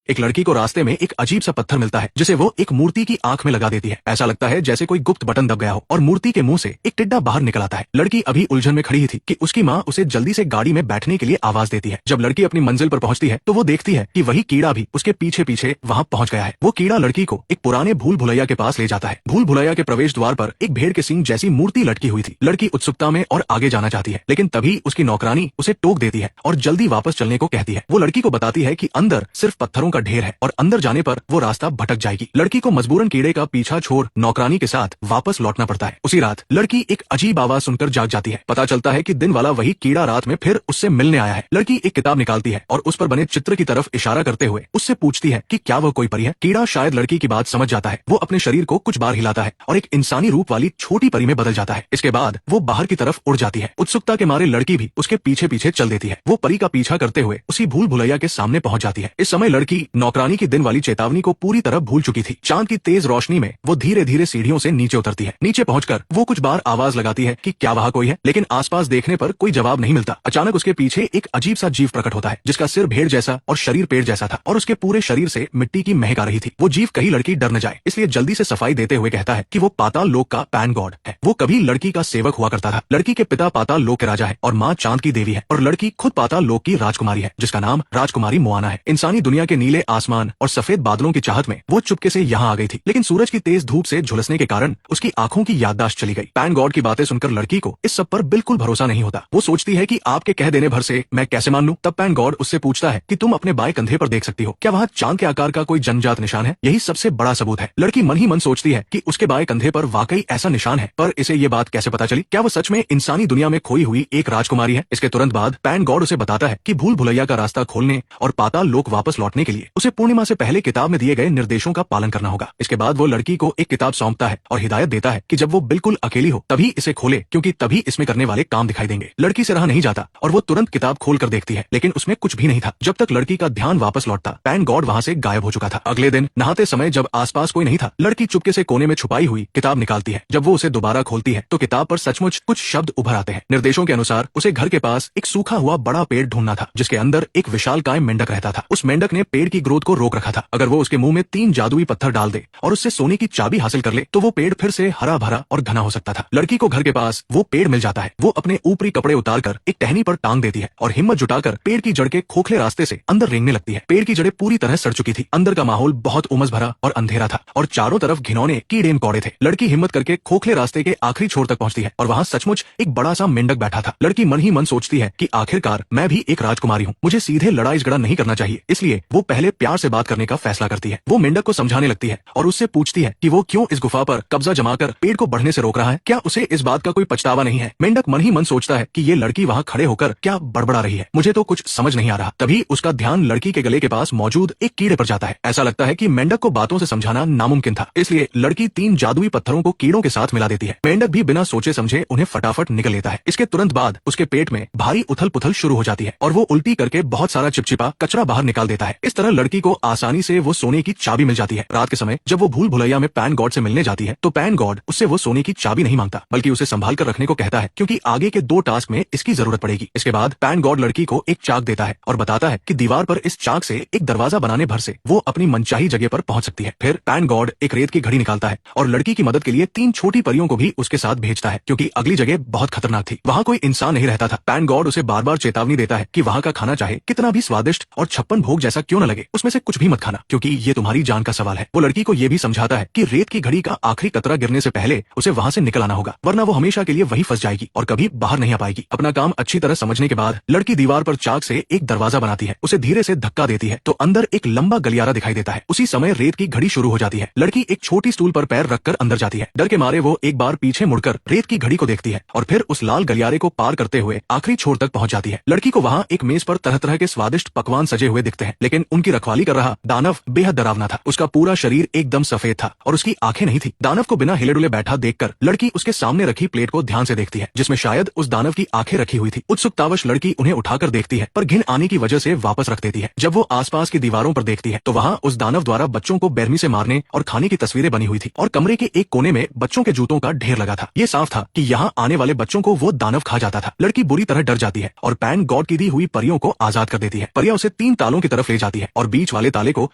एक लड़की को रास्ते में एक अजीब सा पत्थर मिलता है जिसे वो एक मूर्ति की आंख में लगा देती है। ऐसा लगता है जैसे कोई गुप्त बटन दब गया हो और मूर्ति के मुंह से एक टिड्डा बाहर निकल आता है। लड़की अभी उलझन में खड़ी ही थी कि उसकी माँ उसे जल्दी से गाड़ी में बैठने के लिए आवाज देती है। जब लड़की अपनी मंजिल पर पहुंचती है तो वो देखती है कि वही कीड़ा भी उसके पीछे पीछे वहां पहुंच गया है। वो कीड़ा लड़की को एक पुराने भूल भुलैया के पास ले जाता है। भूल भुलैया के प्रवेश द्वार पर एक भेड़ के सींग जैसी मूर्ति लटकी हुई थी। लड़की उत्सुकता में और आगे जाना चाहती है, लेकिन तभी उसकी नौकरानी उसे टोक देती है और जल्दी वापस चलने को कहती है। वो लड़की को बताती है कि अंदर सिर्फ पत्थरों का ढेर है और अंदर जाने पर वो रास्ता भटक जाएगी। लड़की को मजबूरन कीड़े का पीछा छोड़ नौकरानी के साथ वापस लौटना पड़ता है। उसी रात लड़की एक अजीब आवाज सुनकर जाग जाती है। पता चलता है कि दिन वाला वही कीड़ा रात में फिर उससे मिलने आया है। लड़की एक किताब निकालती है और उस पर बने चित्र की तरफ इशारा करते हुए उससे पूछती है कि क्या वह कोई परी है। कीड़ा शायद लड़की की बात समझ जाता है। वो अपने शरीर को कुछ बार हिलाता है और एक इंसानी रूप वाली छोटी परी में बदल जाता है। इसके बाद वो बाहर की तरफ उड़ जाती है। उत्सुकता के मारे लड़की भी उसके पीछे पीछे चल देती है। वो परी का पीछा करते हुए उसी भूल भुलैया के सामने पहुंच जाती है। इस समय लड़की नौकरानी की दिन वाली चेतावनी को पूरी तरह भूल चुकी थी। चांद की तेज रोशनी में वो धीरे धीरे सीढ़ियों से नीचे उतरती है। नीचे पहुंचकर वो कुछ बार आवाज लगाती है कि क्या वहां कोई है, लेकिन आसपास देखने पर कोई जवाब नहीं मिलता। अचानक उसके पीछे एक अजीब सा जीव प्रकट होता है जिसका सिर भेड़ जैसा और शरीर पेड़ जैसा था और उसके पूरे शरीर से मिट्टी की महक आ रही थी। वो जीव कहीं लड़की डर न जाए इसलिए जल्दी से सफाई देते हुए कहता है कि वो पाताल लोक का पैन गॉड है। वो कभी लड़की का सेवक हुआ करता था। लड़की के पिता पाताल लोक के राजा है और माँ चांद की देवी है और लड़की खुद पाताल लोक की राजकुमारी है जिसका नाम राजकुमारी मोआना है। इंसानी दुनिया के नीले आसमान और सफेद बादलों की चाहत में वो चुपके से यहाँ आ गई थी, लेकिन सूरज की तेज धूप से झुलसने के कारण उसकी आंखों की याददाश्त चली गई। पैन गॉड की बातें सुनकर लड़की को इस सब पर बिल्कुल भरोसा नहीं होता। वो सोचती है कि आपके कह देने भर से मैं कैसे मान लूं। तब पैन गॉड उससे पूछता है कि तुम अपने बाएं कंधे पर देख सकती हो, क्या वहाँ चांद के आकार का कोई जन्मजात निशान है? यही सबसे बड़ा सबूत है। लड़की मन ही मन सोचती है कि उसके बाएं कंधे पर वाकई ऐसा निशान है, पर इसे ये बात कैसे पता चली? क्या वो सच में इंसानी दुनिया में खोई हुई एक राजकुमारी है? इसके तुरंत बाद पैन गॉड उसे बताता है कि भूल भुलैया का रास्ता खोलने और पाताल लोक वापस लौटने के लिए उसे पूर्णिमा से पहले किताब में दिए गए निर्देशों का पालन करना होगा। इसके बाद वो लड़की को एक किताब सौंपता है और हिदायत देता है कि जब वो बिल्कुल अकेली हो तभी इसे खोले, क्योंकि तभी इसमें करने वाले काम दिखाई देंगे। लड़की से रहा नहीं जाता और वो तुरंत किताब खोल कर देखती है, लेकिन उसमें कुछ भी नहीं था। जब तक लड़की का ध्यान वापस लौटता, पैन गॉड वहाँ से गायब हो चुका था। अगले दिन नहाते समय जब आसपास कोई नहीं था, लड़की चुपके से कोने में छुपाई हुई किताब निकालती है। जब वो उसे दोबारा खोलती है तो किताब पर सचमुच कुछ शब्द उभर आते हैं। निर्देशों के अनुसार उसे घर के पास एक सूखा हुआ बड़ा पेड़ ढूंढना था जिसके अंदर एक विशालकाय मेंढक रहता था। उस मेंढक ने पेड़ की ग्रोथ को रोक रखा था। अगर वो उसके मुंह में 3 जादुई पत्थर डाल दे और उससे सोने की चाबी हासिल कर ले तो वो पेड़ फिर से हरा भरा और घना हो सकता था। लड़की को घर के पास वो पेड़ मिल जाता है। वो अपने ऊपरी कपड़े उतारकर एक टहनी पर टांग देती है और हिम्मत जुटाकर पेड़ की जड़ के खोखले रास्ते से अंदर रेंगने लगती है। पेड़ की जड़ें पूरी तरह सड़ चुकी थी। अंदर का माहौल बहुत उमस भरा और अंधेरा था और चारों तरफ घिनौने कीड़े मकोड़े थे। लड़की हिम्मत करके खोखले रास्ते के आखिरी छोर तक पहुंचती है और वहां सचमुच एक बड़ा सा मेंढक बैठा था। लड़की मन ही मन सोचती है कि आखिरकार मैं भी एक राजकुमारी हूँ, मुझे सीधे लड़ाई झगड़ा नहीं करना चाहिए। इसलिए वो पहले प्यार से बात करने का फैसला करती है। वो मेंढक को समझाने लगती है और उससे पूछती है कि वो क्यों इस गुफा पर कब्जा जमाकर पेड़ को बढ़ने से रोक रहा है। क्या उसे इस बात का कोई पछतावा नहीं है? मेंढक मन ही मन सोचता है कि ये लड़की वहाँ खड़े होकर क्या बड़बड़ा रही है, मुझे तो कुछ समझ नहीं आ रहा। तभी उसका ध्यान लड़की के गले के पास मौजूद एक कीड़े पर जाता है। ऐसा लगता है कि मेंढक को बातों से समझाना नामुमकिन था, इसलिए लड़की 3 जादुई पत्थरों को कीड़ों के साथ मिला देती है। मेंढक भी बिना सोचे समझे उन्हें फटाफट निकल लेता है। इसके तुरंत बाद उसके पेट में भारी उथल पुथल शुरू हो जाती है और वो उल्टी करके बहुत सारा चिपचिपा कचरा बाहर निकाल देता है। इस तरह लड़की को आसानी से वो सोने की चाबी मिल जाती है। रात के समय जब वो भूल भुलैया में पैन गॉड से मिलने जाती है तो पैन गॉड उससे वो सोने की चाबी नहीं मांगता, बल्कि उसे संभाल कर रखने को कहता है, क्योंकि आगे के 2 टास्क में इसकी जरूरत पड़ेगी। इसके बाद पैन गॉड लड़की को एक चाक देता है और बताता है कि दीवार पर इस चाक से एक दरवाजा बनाने भर से वो अपनी मनचाही जगह पर पहुंच सकती है। फिर पैन गॉड एक रेत की घड़ी निकालता है और लड़की की मदद के लिए 3 छोटी परियों को भी उसके साथ भेजता है, क्योंकि अगली जगह बहुत खतरनाक थी। वहाँ कोई इंसान नहीं रहता था। पैन गॉड उसे बार बार चेतावनी देता है कि वहाँ का खाना चाहे कितना भी स्वादिष्ट और 56 भोग जैसा क्यों न लगे, उसमें से कुछ भी मत खाना, क्योंकि ये तुम्हारी जान का सवाल है। वो लड़की को ये भी समझाता है कि रेत की घड़ी का आखिरी कतरा गिरने से पहले उसे वहाँ से निकल आना होगा, वरना वो हमेशा के लिए वहीं फंस जाएगी और कभी बाहर नहीं आ पाएगी। अपना काम अच्छी तरह समझने के बाद लड़की दीवार पर चाक से एक दरवाजा बनाती है। उसे धीरे से धक्का देती है तो अंदर एक लंबा गलियारा दिखाई देता है। उसी समय रेत की घड़ी शुरू हो जाती है। लड़की एक छोटी स्टूल पर पैर रखकर अंदर जाती है। डर के मारे वो एक बार पीछे मुड़कर रेत की घड़ी को देखती है और फिर उस लाल गलियारे को पार करते हुए आखिरी छोर तक पहुंच जाती है। लड़की को वहाँ एक मेज पर तरह तरह के स्वादिष्ट पकवान सजे हुए दिखते हैं, लेकिन उनकी रखवाली कर रहा दानव बेहद डरावना था। उसका पूरा शरीर एकदम सफेद था और उसकी आंखें नहीं थी। दानव को बिना हिले डुले बैठा देखकर लड़की उसके सामने रखी प्लेट को ध्यान से देखती है, जिसमें शायद उस दानव की आंखें रखी हुई थी। उत्सुकतावश लड़की उन्हें उठाकर देखती है, पर घिन आने की वजह से वापस रख देती है। जब वो आसपास की दीवारों पर देखती है तो वहाँ उस दानव द्वारा बच्चों को बेरहमी से मारने और खाने की तस्वीरें बनी हुई थी और कमरे के एक कोने में बच्चों के जूतों का ढेर लगा था। ये साफ था कि यहाँ आने वाले बच्चों को वो दानव खा जाता था। लड़की बुरी तरह डर जाती है और पैन गॉड की दी हुई परियों को आजाद कर देती है। परियां उसे 3 तालों की तरफ ले जाती है और बीच वाले ताले को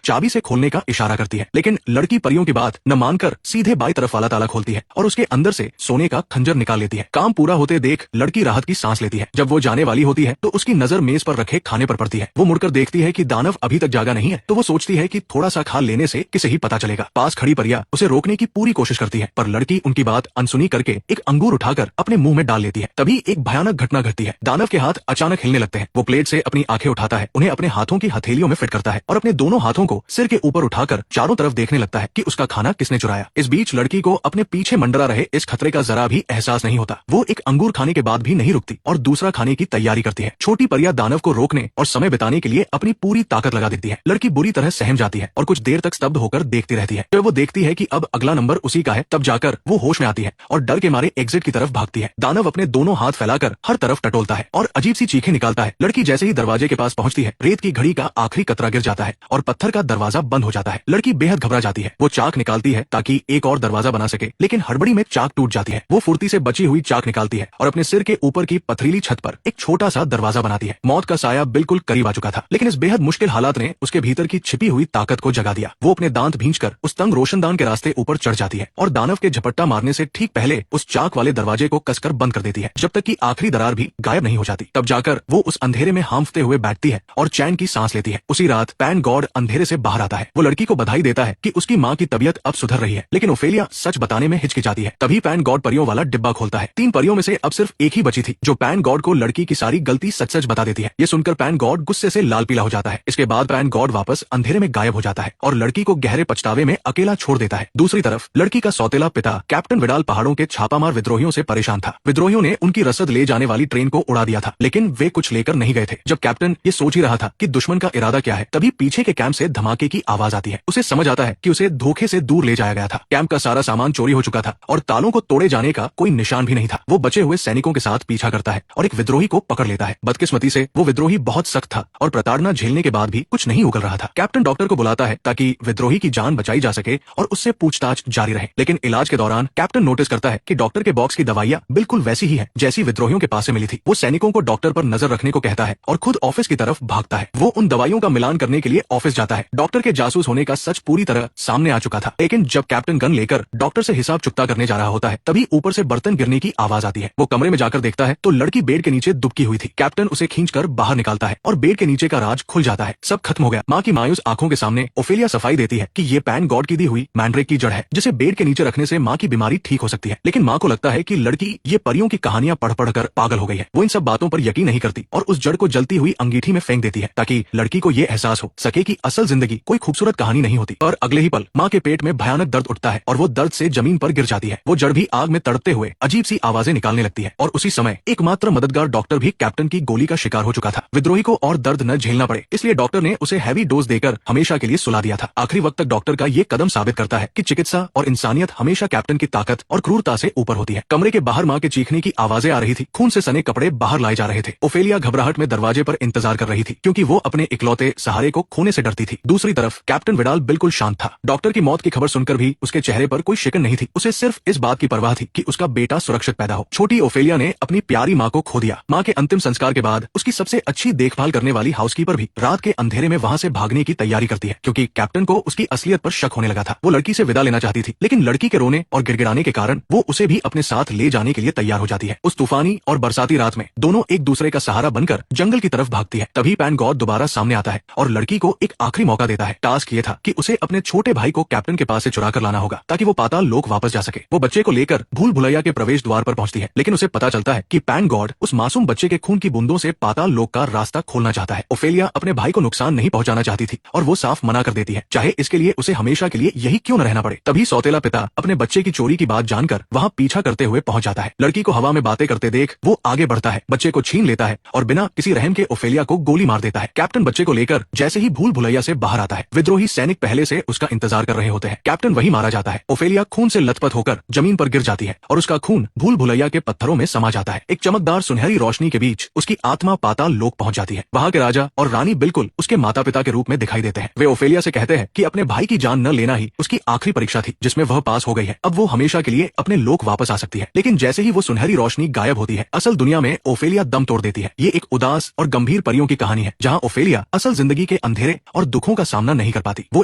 चाबी से खोलने का इशारा करती है। लेकिन लड़की परियों की बात न मानकर सीधे बाई तरफ वाला ताला खोलती है और उसके अंदर से सोने का खंजर निकाल लेती है। काम पूरा होते देख लड़की राहत की सांस लेती है। जब वो जाने वाली होती है तो उसकी नजर मेज पर रखे खाने पर पड़ती है। वो मुड़कर देखती है कि दानव अभी तक जागा नहीं है, तो वो सोचती है कि थोड़ा सा खा लेने से किसे ही पता चलेगा। पास खड़ी परिया उसे रोकने की पूरी कोशिश करती है, पर लड़की उनकी बात अनसुनी करके एक अंगूर उठाकर अपने मुंह में डाल लेती है। तभी एक भयानक घटना घटती है। दानव के हाथ अचानक हिलने लगते हैं। वो प्लेट से अपनी आंखें उठाता है, उन्हें अपने हाथों की हथेलियों में फिट करता है और अपने दोनों हाथों को सिर के ऊपर उठाकर चारों तरफ देखने लगता है कि उसका खाना किसने चुराया। इस बीच लड़की को अपने पीछे मंडरा रहे इस खतरे का जरा भी एहसास नहीं होता। वो एक अंगूर खाने के बाद भी नहीं रुकती और दूसरा खाने की तैयारी करती है। छोटी परिया दानव को रोकने और समय बिताने के लिए अपनी पूरी ताकत लगा देती है। लड़की बुरी तरह सहम जाती है और कुछ देर तक स्तब्ध होकर देखती रहती है। जब वो देखती है कि अब अगला नंबर उसी का है, तब जाकर वो होश में आती है और डर के मारे एग्जिट की तरफ भागती है। दानव अपने दोनों हाथ फैलाकर हर तरफ टटोलता है और अजीब सी चीखें निकालता है। लड़की जैसे ही दरवाजे के पास पहुंचती है, रेत की घड़ी का आखिरी कतरा गिर जाता है और पत्थर का दरवाजा बंद हो जाता है। लड़की बेहद घबरा जाती है। वो चाक निकालती है ताकि एक और दरवाजा बना सके, लेकिन हड़बड़ी में चाक टूट जाती है। वो फुर्ती से बची हुई चाक निकालती है और अपने सिर के ऊपर की पथरीली छत पर एक छोटा सा दरवाजा बनाती है। मौत का साया बिल्कुल करीब आ चुका था, लेकिन इस बेहद मुश्किल हालात ने उसके भीतर की छिपी हुई ताकत को जगा दिया। वो अपने दांत भींचकर उस तंग रोशनदान के रास्ते ऊपर चढ़ जाती है और दानव के झपट्टा मारने से ठीक पहले उस चाक वाले दरवाजे को कसकर बंद कर देती है, जब तक कि आखिरी दरार भी गायब नहीं हो जाती। तब जाकर वो उस अंधेरे में हांफते हुए बैठती है और चैन की सांस लेती है। उसी रात पैन गॉड अंधेरे से बाहर आता है। वो लड़की को बधाई देता है कि उसकी माँ की तबीयत अब सुधर रही है, लेकिन ओफेलिया सच बताने में हिचकिचाती है। तभी पैन गॉड परियों वाला डिब्बा खोलता है। 3 परियों में से अब सिर्फ एक ही बची थी, जो पैन गॉड को लड़की की सारी गलती सच सच बता देती है। ये सुनकर पैन गॉड गुस्से से लाल पीला हो जाता है। इसके बाद पैन गॉड वापस अंधेरे में गायब हो जाता है और लड़की को गहरे पछतावे में अकेला छोड़ देता है। दूसरी तरफ लड़की का सौतेला पिता कैप्टन विडाल पहाड़ों के छापामार विद्रोहियों से परेशान था। विद्रोहियों ने उनकी रसद ले जाने वाली ट्रेन को उड़ा दिया था, लेकिन वे कुछ लेकर नहीं गए थे। जब कैप्टन ये सोच ही रहा था कि दुश्मन का इरादा क्या है, तभी पीछे के कैंप से धमाके की आवाज आती है। उसे समझ आता है कि उसे धोखे से दूर ले जाया गया था। कैंप का सारा सामान चोरी हो चुका था और तालों को तोड़े जाने का कोई निशान भी नहीं था। वो बचे हुए सैनिकों के साथ पीछा करता है और एक विद्रोही को पकड़ लेता है। बदकिस्मती से वो विद्रोही बहुत सख्त था और प्रताड़ना झेलने के बाद भी कुछ नहीं उगल रहा था। कैप्टन डॉक्टर को बुलाता है ताकि विद्रोही की जान बचाई जा सके और उससे पूछताछ जारी रहे। लेकिन इलाज के दौरान कैप्टन नोटिस करता है कि डॉक्टर के बॉक्स की दवाइयां बिल्कुल वैसी ही है जैसी विद्रोहियों के पास से मिली थी। वो सैनिकों को डॉक्टर पर नजर रखने को कहता है और खुद ऑफिस की तरफ भागता है। वो उन दवाइयों का मिलान करने के लिए ऑफिस जाता है। डॉक्टर के जासूस होने का सच पूरी तरह सामने आ चुका था, लेकिन जब कैप्टन गन लेकर डॉक्टर से हिसाब चुकता करने जा रहा होता है, तभी ऊपर से बर्तन गिरने की आवाज आती है। वो कमरे में जाकर देखता है तो लड़की बेड के नीचे दुबकी हुई थी। कैप्टन उसे खींचकर बाहर निकालता है और बेड के नीचे का राज खुल जाता है। सब खत्म हो गया। माँ की मायूस आंखों के सामने ओफेलिया सफाई देती है कि ये पैन गॉड की दी हुई मैंड्रेक की जड़ है, जिसे बेड के नीचे रखने से माँ की बीमारी ठीक हो सकती है। लेकिन माँ को लगता है कि लड़की ये परियों की कहानियां पढ़ पढ़ कर पागल हो गई है। वो इन सब बातों पर यकीन नहीं करती और उस जड़ को जलती हुई अंगीठी में फेंक देती है, ताकि लड़की को ये एहसास हो सके कि असल जिंदगी कोई खूबसूरत कहानी नहीं होती। और अगले ही पल माँ के पेट में भयानक दर्द उठता है और वो दर्द से जमीन पर गिर जाती है। वो जड़ भी आग में तड़पते हुए अजीब सी आवाजें निकालने लगती है और उसी समय एकमात्र मददगार डॉक्टर भी कैप्टन की गोली का शिकार हो चुका था। विद्रोही को और दर्द न झेलना पड़े, इसलिए डॉक्टर ने उसे हैवी डोज देकर हमेशा के लिए सुला दिया था। आखिरी वक्त तक डॉक्टर का ये कदम साबित करता है कि चिकित्सा और इंसानियत हमेशा कैप्टन की ताकत और क्रूरता से ऊपर होती है। कमरे के बाहर माँ के चीखने की आवाजें आ रही थी। खून से सने कपड़े बाहर लाए जा रहे थे। ओफेलिया घबराहट में दरवाजे पर इंतजार कर रही थी, क्योंकि वो अपने इकलौते सहारे को खोने से डरती थी। दूसरी तरफ कैप्टन विडाल बिल्कुल शांत था। डॉक्टर की मौत की खबर सुनकर भी उसके चेहरे पर कोई शिकन नहीं थी। उसे सिर्फ इस बात की परवाह थी कि उसका बेटा सुरक्षित पैदा हो। छोटी ओफेलिया ने अपनी प्यारी माँ को खो दिया। माँ के अंतिम संस्कार के बाद उसकी सबसे अच्छी देखभाल करने वाली हाउसकीपर भी रात के अंधेरे में वहाँ से भागने की तैयारी करती है, क्योंकि कैप्टन को उसकी असलियत पर शक होने लगा था। वो लड़की से विदा लेना चाहती थी, लेकिन लड़की के रोने और गिड़गिड़ाने के कारण वो उसे भी अपने साथ ले जाने के लिए तैयार हो जाती है। उस तूफानी और बरसाती रात में दोनों एक दूसरे का सहारा बनकर जंगल की तरफ भागती है। तभी पैन गॉड दोबारा सामने आता है और लड़की को एक आखिरी मौका देता है। टास्क ये था कि उसे अपने छोटे भाई को कैप्टन के पास से चुरा कर लाना होगा, ताकि वो पाताल लोक वापस जा सके। वो बच्चे को लेकर भूल भुलैया के प्रवेश द्वार पर पहुंचती है, लेकिन उसे पता चलता है कि पैन गॉड उस मासूम बच्चे के खून की बूंदों से पाताल लोक का रास्ता खोलना चाहता है। ओफेलिया अपने भाई को नुकसान नहीं पहुंचाना चाहती थी और वो साफ मना कर देती है, चाहे इसके लिए उसे हमेशा के लिए यही क्यों न रहना पड़े। तभी सौतेला पिता अपने बच्चे की चोरी की बात जानकर वहाँ पीछा करते हुए पहुंच जाता है। लड़की को हवा में बातें करते देख वो आगे बढ़ता है, बच्चे को छीन लेता है और बिना किसी रहम के ओफेलिया को गोली मार देता है। कैप्टन बच्चे को लेकर जैसे ही भूल भुलैया से बाहर आता है, विद्रोही सैनिक पहले से उसका इंतजार कर रहे होते हैं। कैप्टन वही मारा जाता है। ओफेलिया खून से लथपथ होकर जमीन पर गिर जाती है और उसका खून भूल भुलैया के पत्थरों में समा जाता है। एक चमकदार सुनहरी रोशनी के बीच उसकी आत्मा पाताल लोक पहुंच जाती है। वहाँ के राजा और रानी बिल्कुल उसके माता पिता के रूप में दिखाई देते हैं। वे ओफेलिया से कहते हैं कि अपने भाई की जान न लेना ही उसकी आखिरी परीक्षा थी, जिसमें वह पास हो गई है। अब वो हमेशा के लिए अपने लोक वापस आ सकती है। लेकिन जैसे ही वो सुनहरी रोशनी गायब होती है, असल दुनिया में ओफेलिया दम तोड़ देती है। ये एक उदास और गंभीर परियों की कहानी है, जहाँ ओफेलिया असल जिंदगी के के अंधेरे और दुखों का सामना नहीं कर पाती। वो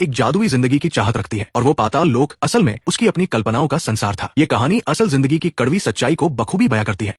एक जादुई जिंदगी की चाहत रखती है और वो पाताल लोक असल में उसकी अपनी कल्पनाओं का संसार था। ये कहानी असल जिंदगी की कड़वी सच्चाई को बखूबी बयां करती है।